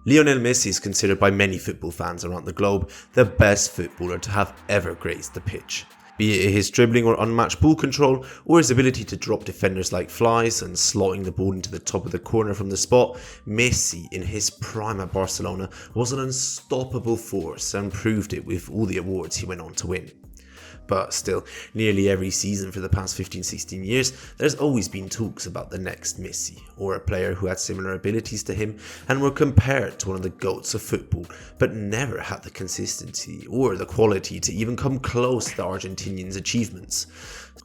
Lionel Messi is considered by many football fans around the globe the best footballer to have ever graced the pitch. Be it his dribbling or unmatched ball control, or his ability to drop defenders like flies and slotting the ball into the top of the corner from the spot, Messi in his prime at Barcelona was an unstoppable force and proved it with all the awards he went on to win. But still, nearly every season for the past 15-16 years, there's always been talks about the next Messi, or a player who had similar abilities to him and were compared to one of the GOATs of football, but never had the consistency or the quality to even come close to the Argentinian's achievements.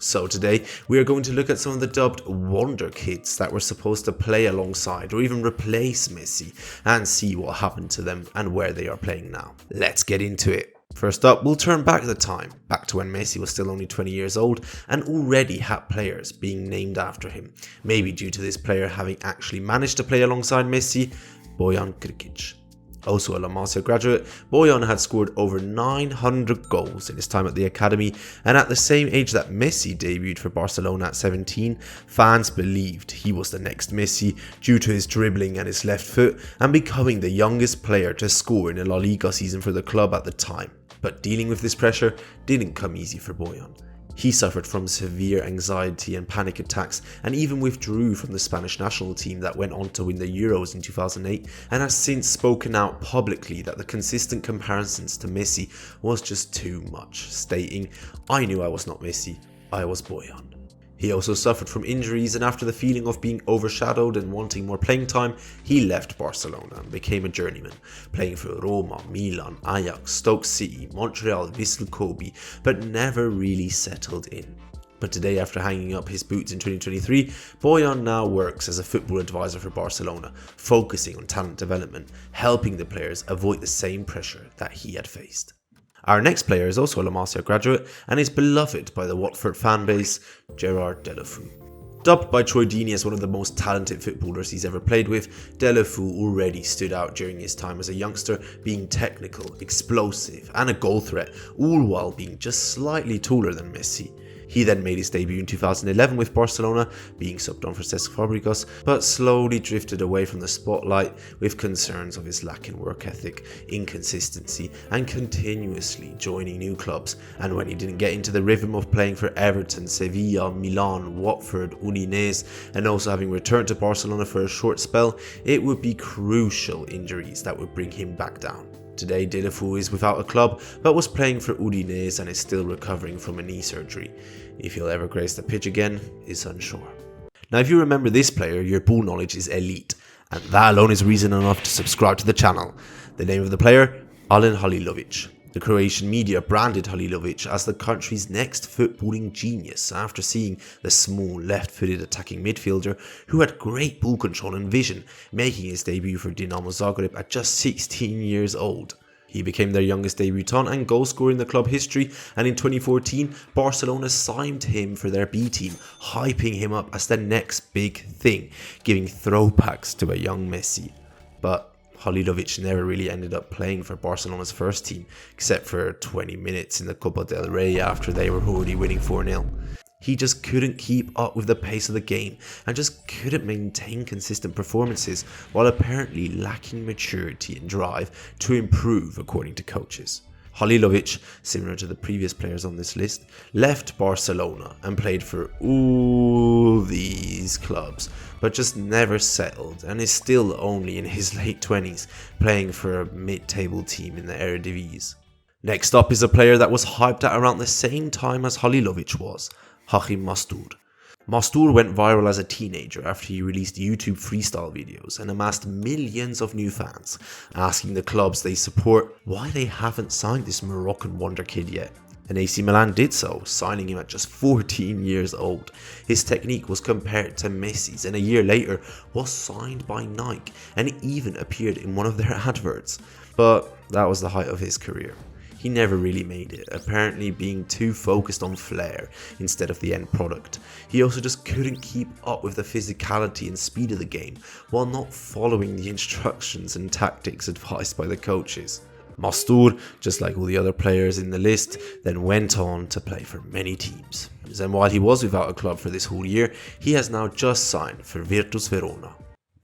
So today, we are going to look at some of the dubbed Wonderkids that were supposed to play alongside or even replace Messi, and see what happened to them and where they are playing now. Let's get into it. First up, we'll turn back the time, back to when Messi was still only 20 years old and already had players being named after him, maybe due to this player having actually managed to play alongside Messi, Bojan Krkić. Also a La Masia graduate, Bojan had scored over 900 goals in his time at the academy, and at the same age that Messi debuted for Barcelona at 17, fans believed he was the next Messi due to his dribbling and his left foot, and becoming the youngest player to score in a La Liga season for the club at the time. But dealing with this pressure didn't come easy for Bojan. He suffered from severe anxiety and panic attacks, and even withdrew from the Spanish national team that went on to win the Euros in 2008, and has since spoken out publicly that the consistent comparisons to Messi was just too much, stating, "I knew I was not Messi, I was Bojan." He also suffered from injuries, and after the feeling of being overshadowed and wanting more playing time, he left Barcelona and became a journeyman, playing for Roma, Milan, Ajax, Stoke City, Montreal, Vissel Kobe, but never really settled in. But today, after hanging up his boots in 2023, Bojan now works as a football advisor for Barcelona, focusing on talent development, helping the players avoid the same pressure that he had faced. Our next player is also a La Masia graduate and is beloved by the Watford fanbase, Gerard Deulofeu. Dubbed by Troy Deeney as one of the most talented footballers he's ever played with, Deulofeu already stood out during his time as a youngster, being technical, explosive and a goal threat, all while being just slightly taller than Messi. He then made his debut in 2011 with Barcelona, being subbed on for Cesc Fabregas, but slowly drifted away from the spotlight with concerns of his lack in work ethic, inconsistency and continuously joining new clubs. And when he didn't get into the rhythm of playing for Everton, Sevilla, Milan, Watford, Udinese, and also having returned to Barcelona for a short spell, it would be crucial injuries that would bring him back down. Today, Deulofeu is without a club, but was playing for Udinese and is still recovering from a knee surgery. If he'll ever grace the pitch again is unsure. Now, if you remember this player, your ball knowledge is elite, and that alone is reason enough to subscribe to the channel. The name of the player, Alen Halilovic. The Croatian media branded Halilovic as the country's next footballing genius after seeing the small left-footed attacking midfielder who had great ball control and vision, making his debut for Dinamo Zagreb at just 16 years old. He became their youngest debutant and goal scorer in the club history, and in 2014, Barcelona signed him for their B team, hyping him up as the next big thing, giving throwbacks to a young Messi. But Halilovic never really ended up playing for Barcelona's first team, except for 20 minutes in the Copa del Rey after they were already winning 4-0. He just couldn't keep up with the pace of the game and just couldn't maintain consistent performances, while apparently lacking maturity and drive to improve according to coaches. Halilovic, similar to the previous players on this list, left Barcelona and played for all these clubs, but just never settled and is still only in his late 20s, playing for a mid-table team in the Eredivisie. Next up is a player that was hyped at around the same time as Halilovic was, Hachim Mastour. Mastour went viral as a teenager after he released YouTube freestyle videos and amassed millions of new fans, asking the clubs they support why they haven't signed this Moroccan wonderkid yet. And AC Milan did so, signing him at just 14 years old. His technique was compared to Messi's, and a year later was signed by Nike and even appeared in one of their adverts. But that was the height of his career. He never really made it, apparently being too focused on flair instead of the end product. He also just couldn't keep up with the physicality and speed of the game, while not following the instructions and tactics advised by the coaches. Mastour, just like all the other players in the list, then went on to play for many teams. And while he was without a club for this whole year, he has now just signed for Virtus Verona,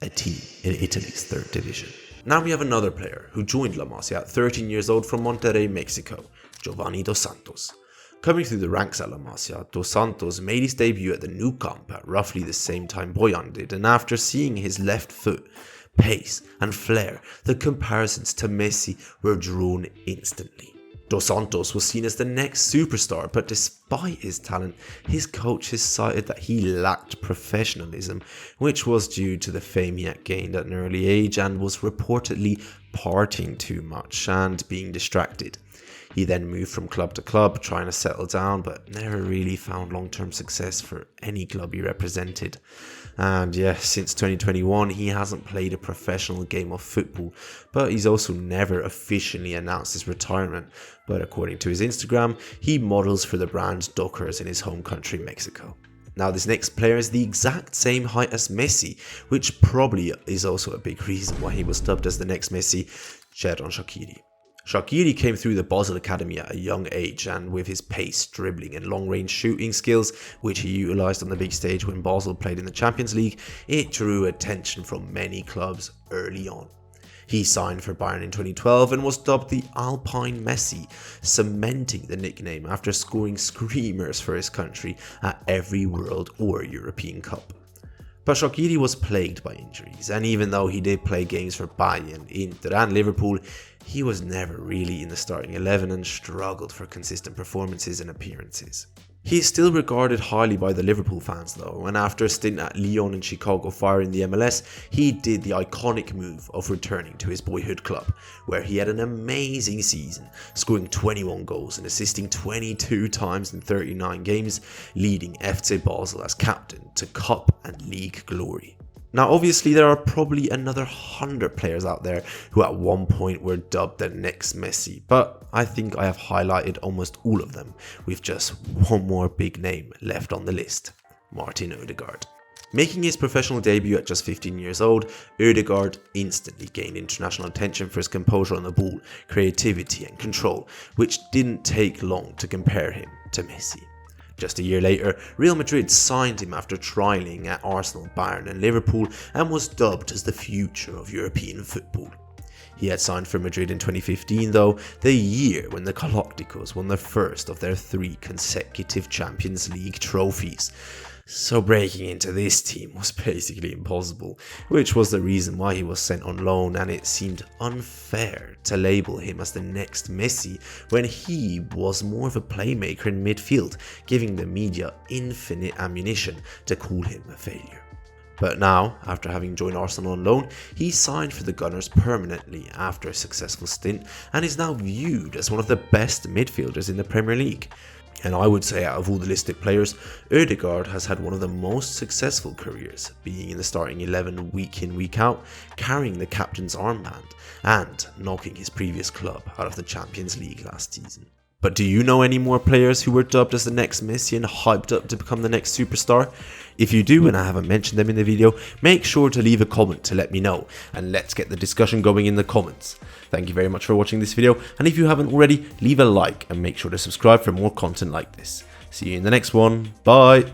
a team in Italy's third division. Now we have another player who joined La Masia at 13 years old from Monterrey, Mexico, Giovanni Dos Santos. Coming through the ranks at La Masia, Dos Santos made his debut at the Nou Camp at roughly the same time Boyan did, and after seeing his left foot, pace and flair, the comparisons to Messi were drawn instantly. Dos Santos was seen as the next superstar, but despite his talent, his coaches cited that he lacked professionalism, which was due to the fame he had gained at an early age and was reportedly partying too much and being distracted. He then moved from club to club, trying to settle down, but never really found long-term success for any club he represented. And yeah, since 2021, he hasn't played a professional game of football, but he's also never officially announced his retirement. But according to his Instagram, he models for the brand Dockers in his home country, Mexico. Now, this next player is the exact same height as Messi, which probably is also a big reason why he was dubbed as the next Messi, Xherdan Shaqiri. Shaqiri came through the Basel Academy at a young age, and with his pace, dribbling and long-range shooting skills, which he utilised on the big stage when Basel played in the Champions League, it drew attention from many clubs early on. He signed for Bayern in 2012 and was dubbed the Alpine Messi, cementing the nickname after scoring screamers for his country at every World or European Cup. But Shaqiri was plagued by injuries, and even though he did play games for Bayern, Inter and Liverpool, he was never really in the starting 11 and struggled for consistent performances and appearances. He is still regarded highly by the Liverpool fans though, and after a stint at Lyon and Chicago Fire in the MLS, he did the iconic move of returning to his boyhood club, where he had an amazing season, scoring 21 goals and assisting 22 times in 39 games, leading FC Basel as captain to cup and league glory. Now obviously there are probably another 100 players out there who at one point were dubbed the next Messi, but I think I have highlighted almost all of them, with just one more big name left on the list: Martin Ødegaard. Making his professional debut at just 15 years old, Ødegaard instantly gained international attention for his composure on the ball, creativity and control, which didn't take long to compare him to Messi. Just a year later, Real Madrid signed him after trialling at Arsenal, Bayern and Liverpool, and was dubbed as the future of European football. He had signed for Madrid in 2015 though, the year when the Galacticos won the first of their 3 consecutive Champions League trophies. So breaking into this team was basically impossible, which was the reason why he was sent on loan, and it seemed unfair to label him as the next Messi when he was more of a playmaker in midfield, giving the media infinite ammunition to call him a failure. But now, after having joined Arsenal on loan, he signed for the Gunners permanently after a successful stint and is now viewed as one of the best midfielders in the Premier League. And I would say out of all the listed players, Ødegaard has had one of the most successful careers, being in the starting 11 week in week out, carrying the captain's armband and knocking his previous club out of the Champions League last season. But do you know any more players who were dubbed as the next Messi and hyped up to become the next superstar? If you do and I haven't mentioned them in the video, make sure to leave a comment to let me know, and let's get the discussion going in the comments. Thank you very much for watching this video, and if you haven't already, leave a like and make sure to subscribe for more content like this. See you in the next one. Bye!